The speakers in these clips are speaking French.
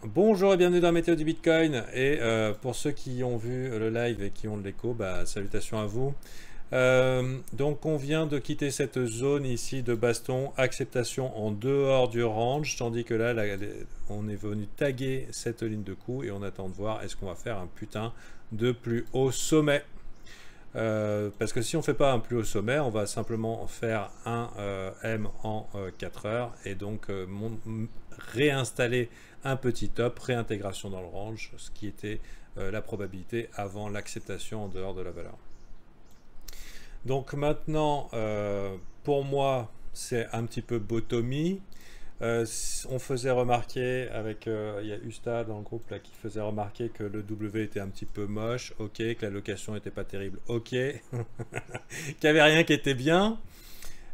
Bonjour et bienvenue dans la météo du Bitcoin. Et pour ceux qui ont vu le live et qui ont de l'écho, salutations à vous. Donc on vient de quitter cette zone ici de baston, acceptation en dehors du range, tandis que là, on est venu taguer cette ligne de coup et on attend de voir est-ce qu'on va faire un putain de plus haut sommet. Parce que si on fait pas un plus haut sommet, on va simplement faire un M en 4 heures et donc réinstaller un petit top, réintégration dans le range, ce qui était la probabilité avant l'acceptation en dehors de la valeur. Donc maintenant, pour moi, c'est un petit peu bottomie. On faisait remarquer avec, il y a Usta dans le groupe là qui faisait remarquer que le W était un petit peu moche, ok, que la location n'était pas terrible, ok, qu'il n'y avait rien qui était bien.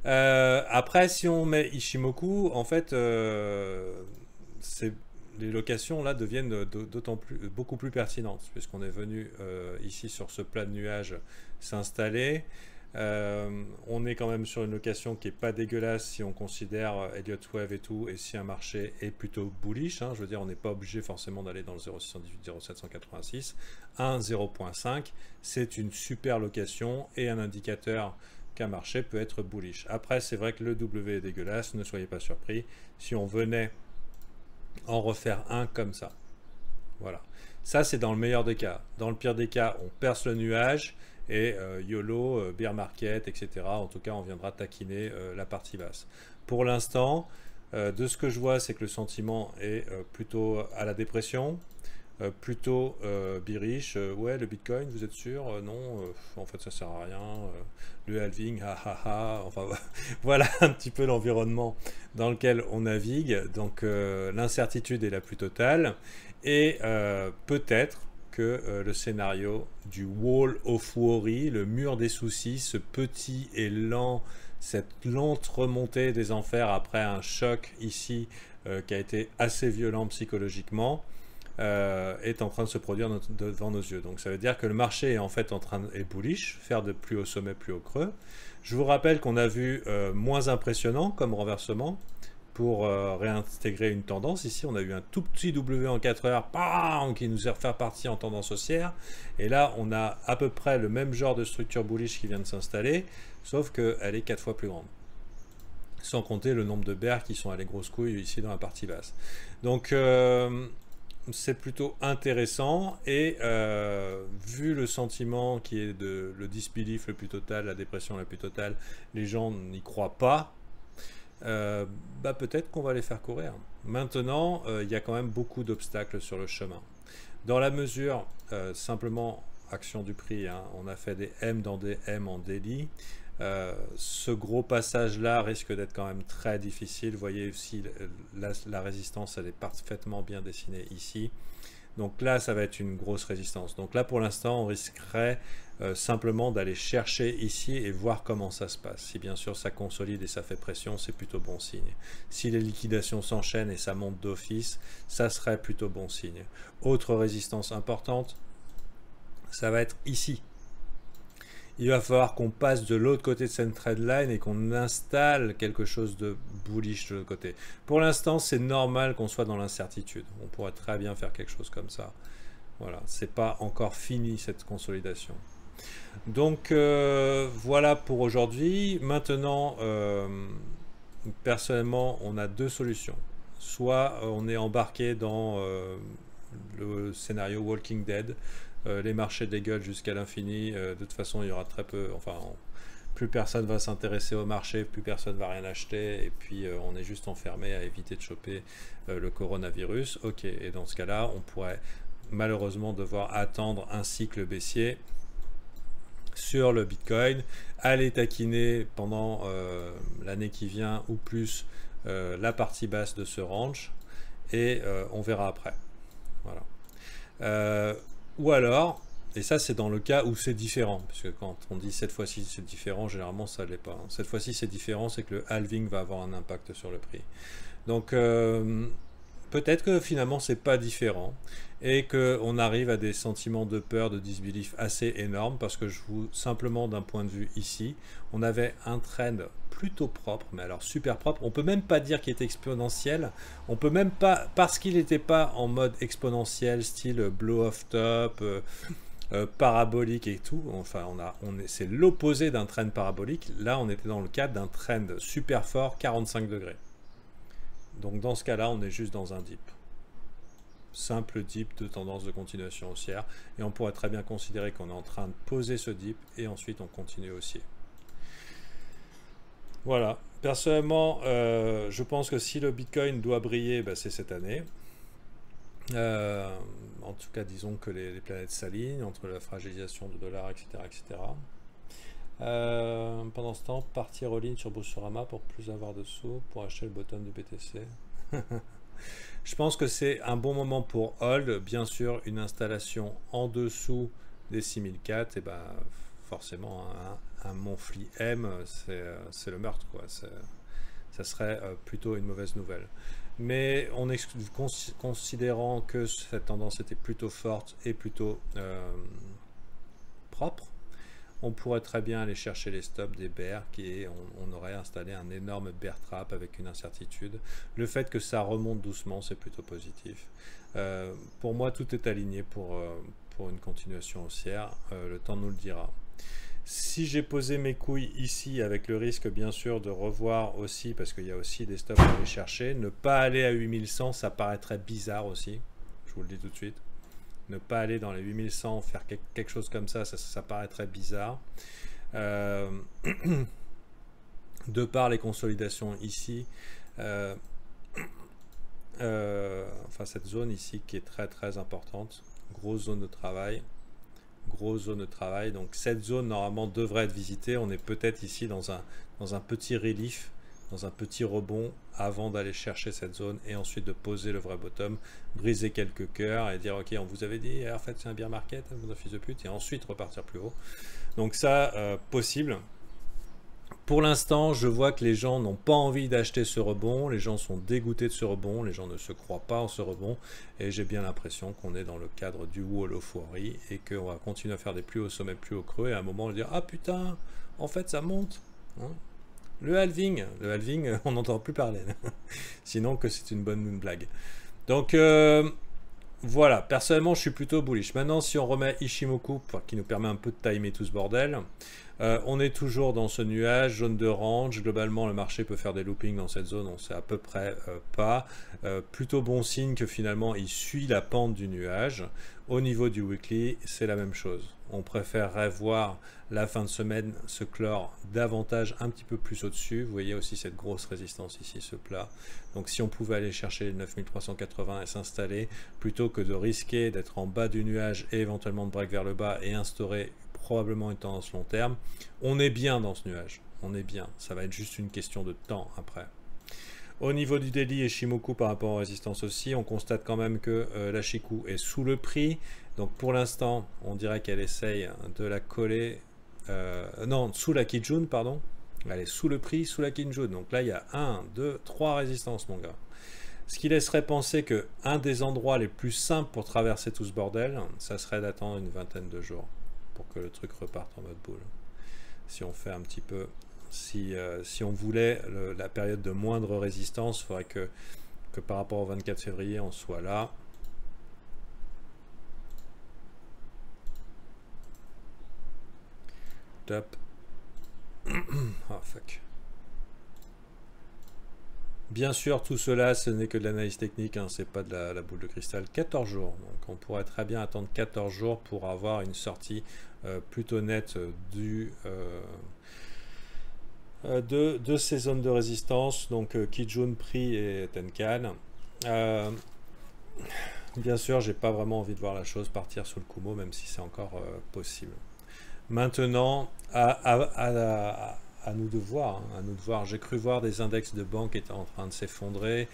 Après, si on met Ishimoku, en fait, les locations là deviennent beaucoup plus pertinentes puisqu'on est venu ici sur ce plat de nuages s'installer. On est quand même sur une location qui est pas dégueulasse si on considère Elliott Wave et tout, et si un marché est plutôt bullish, hein, je veux dire on n'est pas obligé forcément d'aller dans le 0,618, 0,786, 1, 0,5, c'est une super location et un indicateur qu'un marché peut être bullish. Après c'est vrai que le W est dégueulasse, ne soyez pas surpris si on venait en refaire un comme ça. Voilà. Ça, c'est dans le meilleur des cas. Dans le pire des cas, on perce le nuage et YOLO, bear market, etc. En tout cas, on viendra taquiner la partie basse. Pour l'instant, de ce que je vois, c'est que le sentiment est plutôt à la dépression, plutôt bearish. Ouais, le Bitcoin, vous êtes sûr? Non, en fait, ça sert à rien. Le halving, enfin, voilà un petit peu l'environnement dans lequel on navigue. Donc, l'incertitude est la plus totale. Et peut-être que le scénario du Wall of Worry, le mur des soucis, ce petit et lent, cette lente remontée des enfers après un choc ici qui a été assez violent psychologiquement, est en train de se produire devant nos yeux. Donc ça veut dire que le marché est en fait en train de bullish, faire de plus haut sommet, plus haut creux. Je vous rappelle qu'on a vu moins impressionnant comme renversement pour réintégrer une tendance. Ici, on a eu un tout petit W en 4 heures bam, qui nous est refait partie en tendance haussière. Et là, on a à peu près le même genre de structure bullish qui vient de s'installer, sauf qu'elle est 4 fois plus grande. Sans compter le nombre de bears qui sont allés grosses couilles ici dans la partie basse. Donc, c'est plutôt intéressant et vu le sentiment qui est de le disbelief le plus total, la dépression la plus totale, les gens n'y croient pas, peut-être qu'on va les faire courir. Maintenant, il y a quand même beaucoup d'obstacles sur le chemin. Dans la mesure, simplement, action du prix, hein, on a fait des M dans des M en daily. Ce gros passage-là risque d'être quand même très difficile. Vous voyez aussi, la résistance, elle est parfaitement bien dessinée ici. Donc là, ça va être une grosse résistance. Donc là, pour l'instant, on risquerait simplement d'aller chercher ici et voir comment ça se passe. Si bien sûr ça consolide et ça fait pression, c'est plutôt bon signe. Si les liquidations s'enchaînent et ça monte d'office, ça serait plutôt bon signe. Autre résistance importante, ça va être ici. Il va falloir qu'on passe de l'autre côté de cette trendline et qu'on installe quelque chose de bullish de l'autre côté. Pour l'instant, c'est normal qu'on soit dans l'incertitude. On pourrait très bien faire quelque chose comme ça. Voilà, c'est pas encore fini cette consolidation. Donc voilà pour aujourd'hui. Maintenant, personnellement, on a deux solutions. Soit on est embarqué dans le scénario Walking Dead, les marchés dégueulent jusqu'à l'infini, de toute façon il y aura très peu, plus personne va s'intéresser au marché, plus personne va rien acheter, et puis on est juste enfermé à éviter de choper le coronavirus. Ok, et dans ce cas-là, on pourrait malheureusement devoir attendre un cycle baissier sur le Bitcoin, aller taquiner pendant l'année qui vient ou plus la partie basse de ce range, et on verra après. Voilà. Ou alors, et ça c'est dans le cas où c'est différent, parce que quand on dit cette fois-ci c'est différent, généralement ça ne l'est pas. Cette fois-ci c'est différent, c'est que le halving va avoir un impact sur le prix. Donc peut-être que finalement c'est pas différent et qu'on arrive à des sentiments de peur, de disbelief assez énormes parce que simplement d'un point de vue ici, on avait un trend plutôt propre, mais alors super propre. On peut même pas dire qu'il était exponentiel. On peut même pas, parce qu'il n'était pas en mode exponentiel, style blow off top, parabolique et tout. Enfin, c'est l'opposé d'un trend parabolique. Là, on était dans le cadre d'un trend super fort, 45 degrés. Donc dans ce cas-là, on est juste dans un dip. Simple dip de tendance de continuation haussière. Et on pourrait très bien considérer qu'on est en train de poser ce dip et ensuite on continue haussier. Voilà. Personnellement, je pense que si le Bitcoin doit briller, bah, c'est cette année. En tout cas, disons que les planètes s'alignent entre la fragilisation du dollar, etc. etc. Pendant ce temps, partir all-in sur Boursorama pour plus avoir de sous pour acheter le bottom du BTC. Je pense que c'est un bon moment pour hold. Bien sûr, une installation en dessous des 6004, et ben forcément un Monthly M, c'est le meurtre, quoi. Ça serait plutôt une mauvaise nouvelle. Mais considérant que cette tendance était plutôt forte et plutôt propre, on pourrait très bien aller chercher les stops des bears et on aurait installé un énorme bear trap avec une incertitude. Le fait que ça remonte doucement, c'est plutôt positif. Pour moi, tout est aligné pour une continuation haussière. Le temps nous le dira. Si j'ai posé mes couilles ici, avec le risque bien sûr de revoir aussi, parce qu'il y a aussi des stops à aller chercher, ne pas aller à 8100, ça paraîtrait bizarre aussi, je vous le dis tout de suite. Ne pas aller dans les 8100, faire quelque chose comme ça, ça paraîtrait bizarre. De par les consolidations ici, enfin cette zone ici qui est très très importante, grosse zone de travail. Grosse zone de travail, donc cette zone normalement devrait être visitée. On est peut-être ici dans un petit relief, dans un petit rebond avant d'aller chercher cette zone et ensuite de poser le vrai bottom, briser quelques cœurs et dire ok, on vous avait dit en fait c'est un bear market, vous fils de pute, et ensuite repartir plus haut. Donc ça, possible. Pour l'instant, je vois que les gens n'ont pas envie d'acheter ce rebond, les gens sont dégoûtés de ce rebond, les gens ne se croient pas en ce rebond, et j'ai bien l'impression qu'on est dans le cadre du wall of worry, et qu'on va continuer à faire des plus hauts sommets, plus hauts creux, et à un moment on va dire « Ah putain, en fait ça monte hein !» Le halving, on n'entend plus parler, sinon que c'est une bonne blague. Donc voilà, personnellement je suis plutôt bullish. Maintenant si on remet Ishimoku, qui nous permet un peu de timer tout ce bordel, on est toujours dans ce nuage, zone de range. Globalement, le marché peut faire des loopings dans cette zone, on sait à peu près pas. Plutôt bon signe que finalement, il suit la pente du nuage. Au niveau du weekly, c'est la même chose. On préférerait voir la fin de semaine se clore davantage, un petit peu plus au-dessus. Vous voyez aussi cette grosse résistance ici, ce plat. Donc si on pouvait aller chercher les 9380 et s'installer, plutôt que de risquer d'être en bas du nuage et éventuellement de break vers le bas et instaurer probablement une tendance long terme, on est bien dans ce nuage, on est bien, ça va être juste une question de temps après. Au niveau du daily et Shimoku par rapport aux résistances aussi, on constate quand même que la Chikou est sous le prix, donc pour l'instant on dirait qu'elle essaye de la coller, non, sous la Kijun, pardon, elle est sous le prix, sous la Kijun, donc là il y a 1, 2, 3 résistances mon gars. Ce qui laisserait penser que un des endroits les plus simples pour traverser tout ce bordel, ça serait d'attendre une vingtaine de jours pour que le truc reparte en mode boule. Si on fait un petit peu, si on voulait la période de moindre résistance, il faudrait que par rapport au 24 février, on soit là. Top. Oh fuck. Bien sûr, tout cela, ce n'est que de l'analyse technique, hein, c'est pas de la boule de cristal. 14 jours, donc on pourrait très bien attendre 14 jours pour avoir une sortie plutôt nette de ces zones de résistance, donc Kijun, Prix et Tenkan. Bien sûr, j'ai pas vraiment envie de voir la chose partir sous le Kumo, même si c'est encore possible. Maintenant, à nous de voir, hein, à nous de voir. J'ai cru voir des index de banque étaient en train de s'effondrer.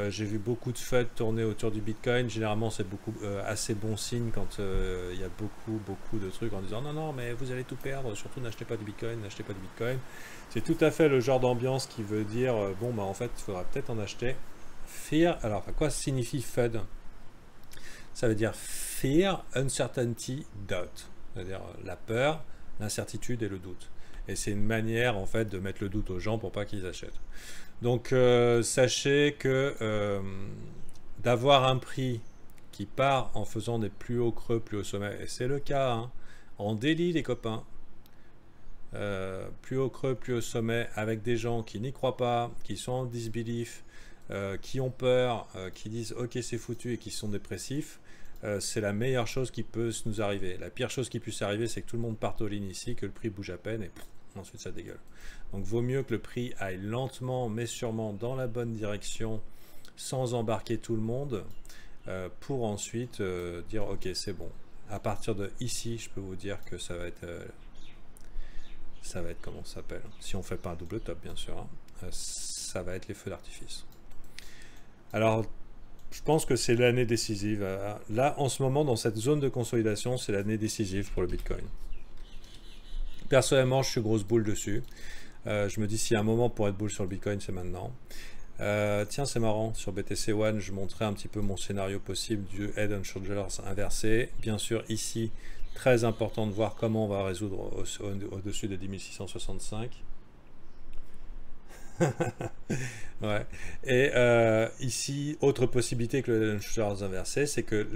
J'ai vu beaucoup de FUD tourner autour du Bitcoin. Généralement, c'est assez bon signe quand il y a beaucoup de trucs en disant non, mais vous allez tout perdre, surtout n'achetez pas du Bitcoin, n'achetez pas du Bitcoin. C'est tout à fait le genre d'ambiance qui veut dire bon, bah en fait, il faudra peut-être en acheter. Fear, alors enfin, quoi signifie FUD? Ça veut dire Fear, Uncertainty, Doubt. C'est-à-dire la peur, l'incertitude et le doute. Et c'est une manière en fait de mettre le doute aux gens pour pas qu'ils achètent. Donc sachez que d'avoir un prix qui part en faisant des plus hauts creux, plus hauts sommets, et c'est le cas, hein, en daily les copains, plus haut creux, plus haut sommet, avec des gens qui n'y croient pas, qui sont en disbelief, qui ont peur, qui disent ok c'est foutu et qui sont dépressifs, c'est la meilleure chose qui peut nous arriver. La pire chose qui puisse arriver, c'est que tout le monde parte au ligne ici, que le prix bouge à peine et ensuite ça dégueule. Donc vaut mieux que le prix aille lentement mais sûrement dans la bonne direction sans embarquer tout le monde pour ensuite dire ok c'est bon. À partir de ici, je peux vous dire que ça va être comment ça s'appelle, si on fait pas un double top bien sûr, hein, ça va être les feux d'artifice. Alors je pense que c'est l'année décisive. Là, en ce moment, dans cette zone de consolidation, c'est l'année décisive pour le Bitcoin. Personnellement, je suis grosse boule dessus. Je me dis, s'il y a un moment pour être boule sur le Bitcoin, c'est maintenant. Tiens, c'est marrant. Sur BTC One, je montrais un petit peu mon scénario possible du Head and Shoulders inversé. Bien sûr, ici, très important de voir comment on va résoudre au-dessus de 10 665. Ouais. Et ici, autre possibilité que le Head and Shoulders inversé, c'est que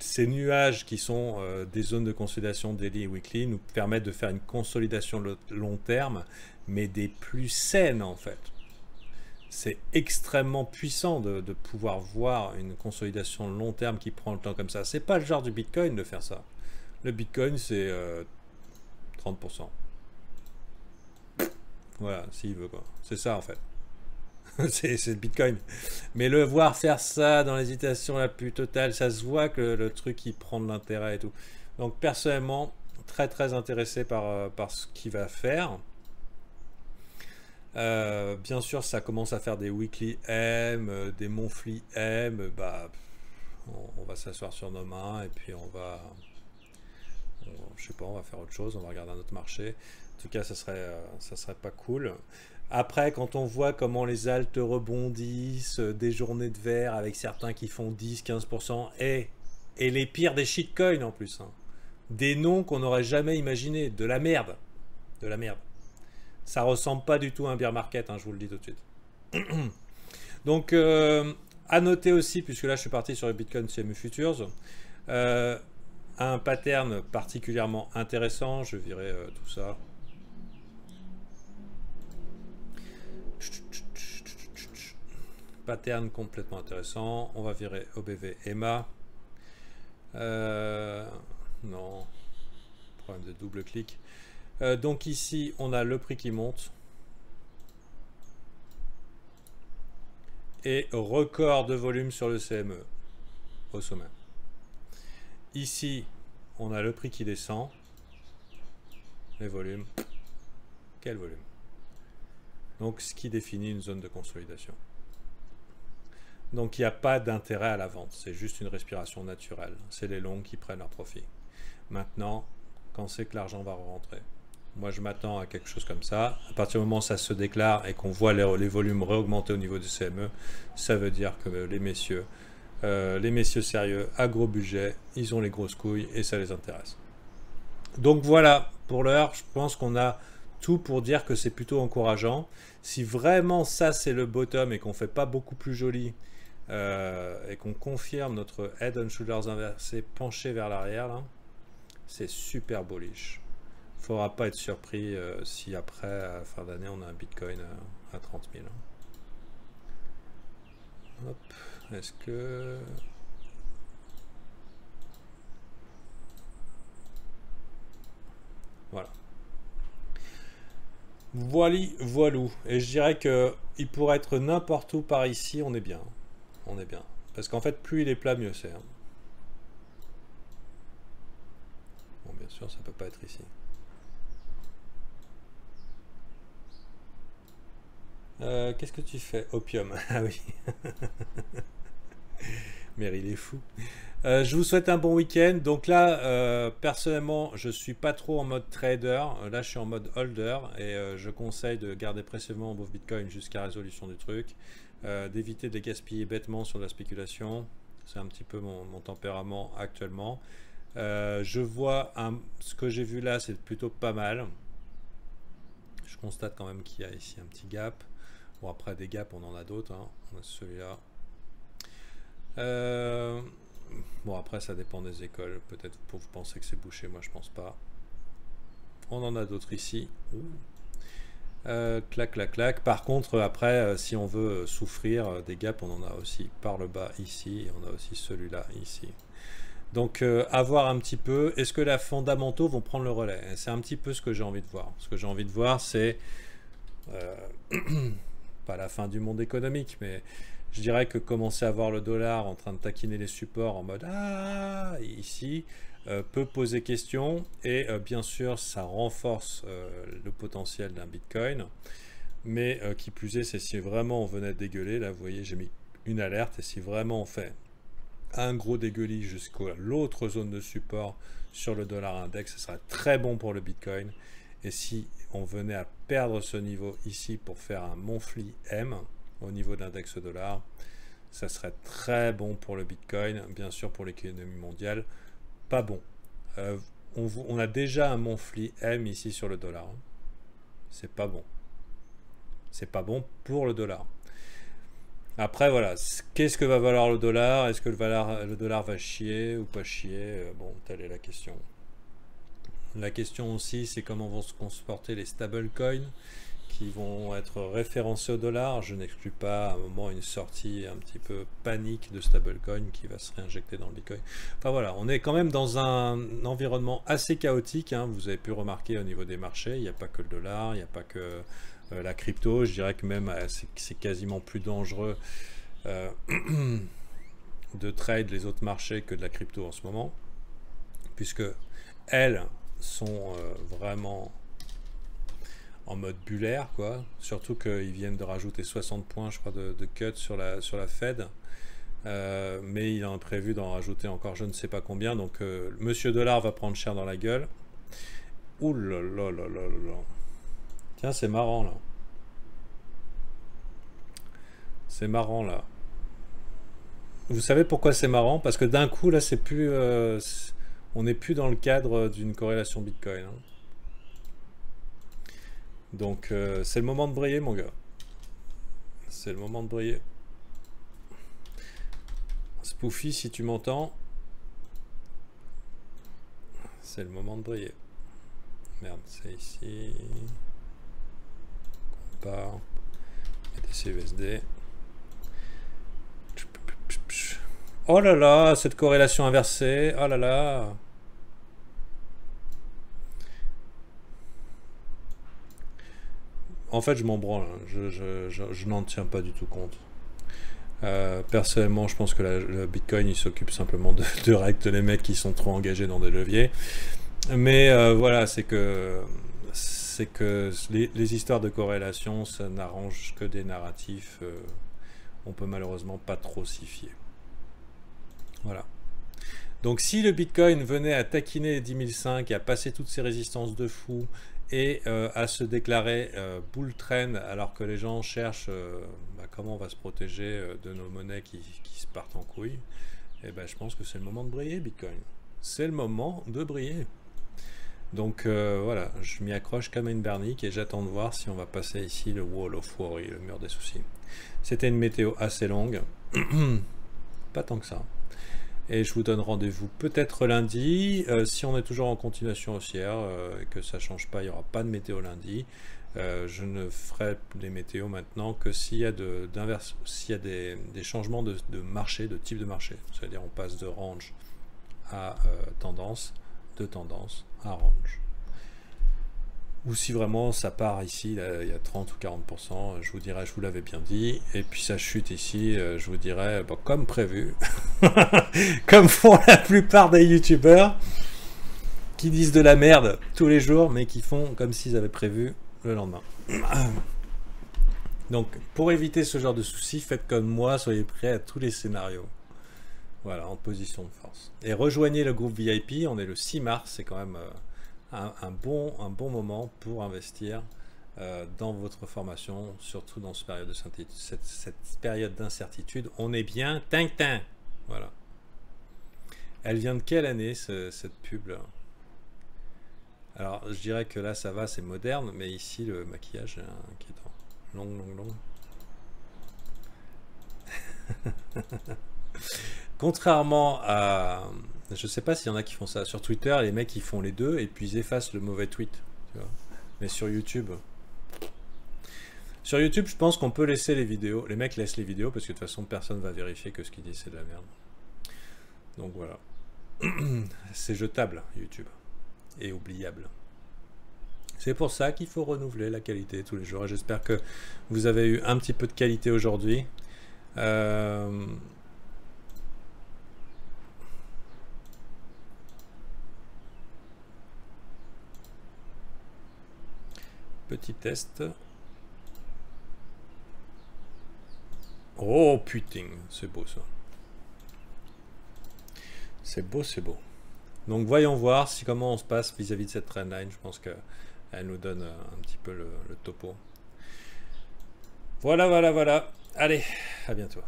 ces nuages qui sont des zones de consolidation daily et weekly nous permettent de faire une consolidation long terme, mais des plus saines en fait. C'est extrêmement puissant de pouvoir voir une consolidation long terme qui prend le temps comme ça. C'est pas le genre du Bitcoin de faire ça. Le Bitcoin, c'est 30%. Voilà, s'il veut quoi. C'est ça en fait. c'est le Bitcoin. Mais le voir faire ça dans l'hésitation la plus totale, ça se voit que le truc il prend de l'intérêt et tout. Donc personnellement, très très intéressé par ce qu'il va faire. Bien sûr, ça commence à faire des weekly M, des monthly M. Bah, on va s'asseoir sur nos mains et puis je sais pas, on va faire autre chose, on va regarder un autre marché. En tout cas, ça serait pas cool. Après, quand on voit comment les altes rebondissent, des journées de vert avec certains qui font 10-15%, et les pires des shitcoins en plus, hein. Des noms qu'on n'aurait jamais imaginé, de la merde. De la merde. Ça ressemble pas du tout à un bear market, hein, je vous le dis tout de suite. Donc, à noter aussi, puisque là je suis parti sur le Bitcoin CME Futures, un pattern particulièrement intéressant, je virai tout ça. Pattern complètement intéressant, on va virer OBV EMA. Non, problème de double clic. Donc ici, on a le prix qui monte. Et record de volume sur le CME au sommet. Ici, on a le prix qui descend. Les volumes. Quel volume? Donc, ce qui définit une zone de consolidation. Donc, il n'y a pas d'intérêt à la vente. C'est juste une respiration naturelle. C'est les longs qui prennent leur profit. Maintenant, quand c'est que l'argent va rentrer? Moi, je m'attends à quelque chose comme ça. À partir du moment où ça se déclare et qu'on voit les volumes réaugmenter au niveau du CME, ça veut dire que les messieurs sérieux, à gros budget, ils ont les grosses couilles et ça les intéresse. Donc voilà, pour l'heure, je pense qu'on a tout pour dire que c'est plutôt encourageant. Si vraiment ça, c'est le bottom et qu'on ne fait pas beaucoup plus joli et qu'on confirme notre Head and Shoulders inversé penché vers l'arrière, là, c'est super bullish. Il ne faudra pas être surpris si après, à la fin d'année, on a un Bitcoin à 30 000. Hop, est-ce que... Voilà. Voilou. Et je dirais qu'il pourrait être n'importe où par ici, on est bien. On est bien. Parce qu'en fait, plus il est plat, mieux c'est. Hein. Bon, bien sûr, ça peut pas être ici. Qu'est-ce que tu fais? Opium. Ah oui. Mais il est fou. Je vous souhaite un bon week-end. Donc là, personnellement, je suis pas trop en mode trader. Là, je suis en mode holder et je conseille de garder précisément vos bitcoins jusqu'à résolution du truc. d'éviter de les gaspiller bêtement sur la spéculation. C'est un petit peu mon tempérament actuellement. Je vois ce que j'ai vu là, c'est plutôt pas mal. Je constate quand même qu'il y a ici un petit gap. Bon, après des gaps, on en a d'autres. Hein. On a celui-là. Bon, après, ça dépend des écoles. Peut-être pour vous penser que c'est bouché. Moi, je pense pas. On en a d'autres ici. Clac, clac, clac. Par contre, après, si on veut souffrir des gaps, on en a aussi par le bas ici. Et on a aussi celui-là ici. Donc, à voir un petit peu. Est-ce que les fondamentaux vont prendre le relais? C'est un petit peu ce que j'ai envie de voir. Ce que j'ai envie de voir, c'est pas la fin du monde économique, mais je dirais que commencer à voir le dollar en train de taquiner les supports en mode ah ici peut poser question, et bien sûr ça renforce le potentiel d'un Bitcoin, mais qui plus est, c'est si vraiment on venait de dégueuler. Là vous voyez, j'ai mis une alerte, et si vraiment on fait un gros dégueulis jusqu'à l'autre zone de support sur le dollar index, ce serait très bon pour le Bitcoin. Et si on venait à perdre ce niveau ici pour faire un Monthly M au niveau de l'index dollar, ça serait très bon pour le Bitcoin. Bien sûr, pour l'économie mondiale, pas bon. On a déjà un Monthly M ici sur le dollar. C'est pas bon. C'est pas bon pour le dollar. Après, voilà, qu'est-ce que va valoir le dollar? Est-ce que le dollar va chier ou pas chier? Bon, telle est la question. La question aussi, c'est comment vont se comporter les stablecoins qui vont être référencés au dollar. Je n'exclus pas à un moment une sortie un petit peu panique de stablecoin qui va se réinjecter dans le Bitcoin. Enfin voilà, on est quand même dans un environnement assez chaotique. Hein. Vous avez pu remarquer au niveau des marchés, il n'y a pas que le dollar, il n'y a pas que la crypto. Je dirais que même c'est quasiment plus dangereux de trade les autres marchés que de la crypto en ce moment, puisque elles sont vraiment en mode bullaire, quoi. Surtout qu'ils viennent de rajouter 60 points, je crois, de cut sur la Fed. Mais il en a prévu d'en rajouter encore je ne sais pas combien. Donc, Monsieur Dollar va prendre cher dans la gueule. Ouh là là là là là. Tiens, c'est marrant, là. C'est marrant, là. Vous savez pourquoi c'est marrant? Parce que d'un coup, là, c'est plus... on n'est plus dans le cadre d'une corrélation Bitcoin. Hein. Donc, c'est le moment de briller, mon gars. C'est le moment de briller. Spoofy, si tu m'entends, c'est le moment de briller. Merde, c'est ici. Compare. BTC USD. Oh là là, cette corrélation inversée. Oh là là. En fait, je m'en branle. Je n'en tiens pas du tout compte. Personnellement, je pense que le Bitcoin, il s'occupe simplement de règles les mecs qui sont trop engagés dans des leviers. Mais voilà, c'est que les histoires de corrélation, ça n'arrange que des narratifs. On peut malheureusement pas trop s'y fier. Voilà. Donc si le Bitcoin venait à taquiner les 10 500 et à passer toutes ces résistances de fou et à se déclarer bull trend, alors que les gens cherchent comment on va se protéger de nos monnaies qui se partent en couille, et ben, je pense que c'est le moment de briller, Bitcoin. C'est le moment de briller. Donc voilà, je m'y accroche comme une bernique et j'attends de voir si on va passer ici le Wall of Worry, le mur des soucis. C'était une météo assez longue, pas tant que ça. Et je vous donne rendez-vous peut-être lundi. Si on est toujours en continuation haussière et que ça ne change pas, il n'y aura pas de météo lundi. Je ne ferai des météos maintenant que s'il y a, des changements de marché, de type de marché. C'est-à-dire on passe de range à tendance, de tendance à range. Ou si vraiment ça part ici, là, il y a 30 ou 40%, je vous dirais, je vous l'avais bien dit. Et puis ça chute ici, je vous dirais, bon, comme prévu. Comme font la plupart des youtubeurs qui disent de la merde tous les jours, mais qui font comme s'ils avaient prévu le lendemain. Donc, pour éviter ce genre de soucis, faites comme moi, soyez prêts à tous les scénarios. Voilà, en position de force. Et rejoignez le groupe VIP, on est le 6 mars, c'est quand même... un bon moment pour investir dans votre formation, surtout dans cette période d'incertitude. On est bien tintin. Voilà. Elle vient de quelle année, cette pub-là? Alors, je dirais que là, ça va, c'est moderne, mais ici, le maquillage est inquiétant. Long. Contrairement à... Je sais pas s'il y en a qui font ça. Sur Twitter, les mecs, ils font les deux, et puis ils effacent le mauvais tweet. Tu vois. Mais sur YouTube... Sur YouTube, je pense qu'on peut laisser les vidéos. Les mecs laissent les vidéos, parce que de toute façon, personne va vérifier que ce qu'ils disent, c'est de la merde. Donc voilà. C'est jetable, YouTube. Et oubliable. C'est pour ça qu'il faut renouveler la qualité tous les jours. Et j'espère que vous avez eu un petit peu de qualité aujourd'hui. Petit test. Oh putain, c'est beau ça. C'est beau, c'est beau. Donc voyons voir comment on se passe vis-à-vis de cette trendline. Je pense qu'elle nous donne un petit peu le topo. Voilà. Allez, à bientôt.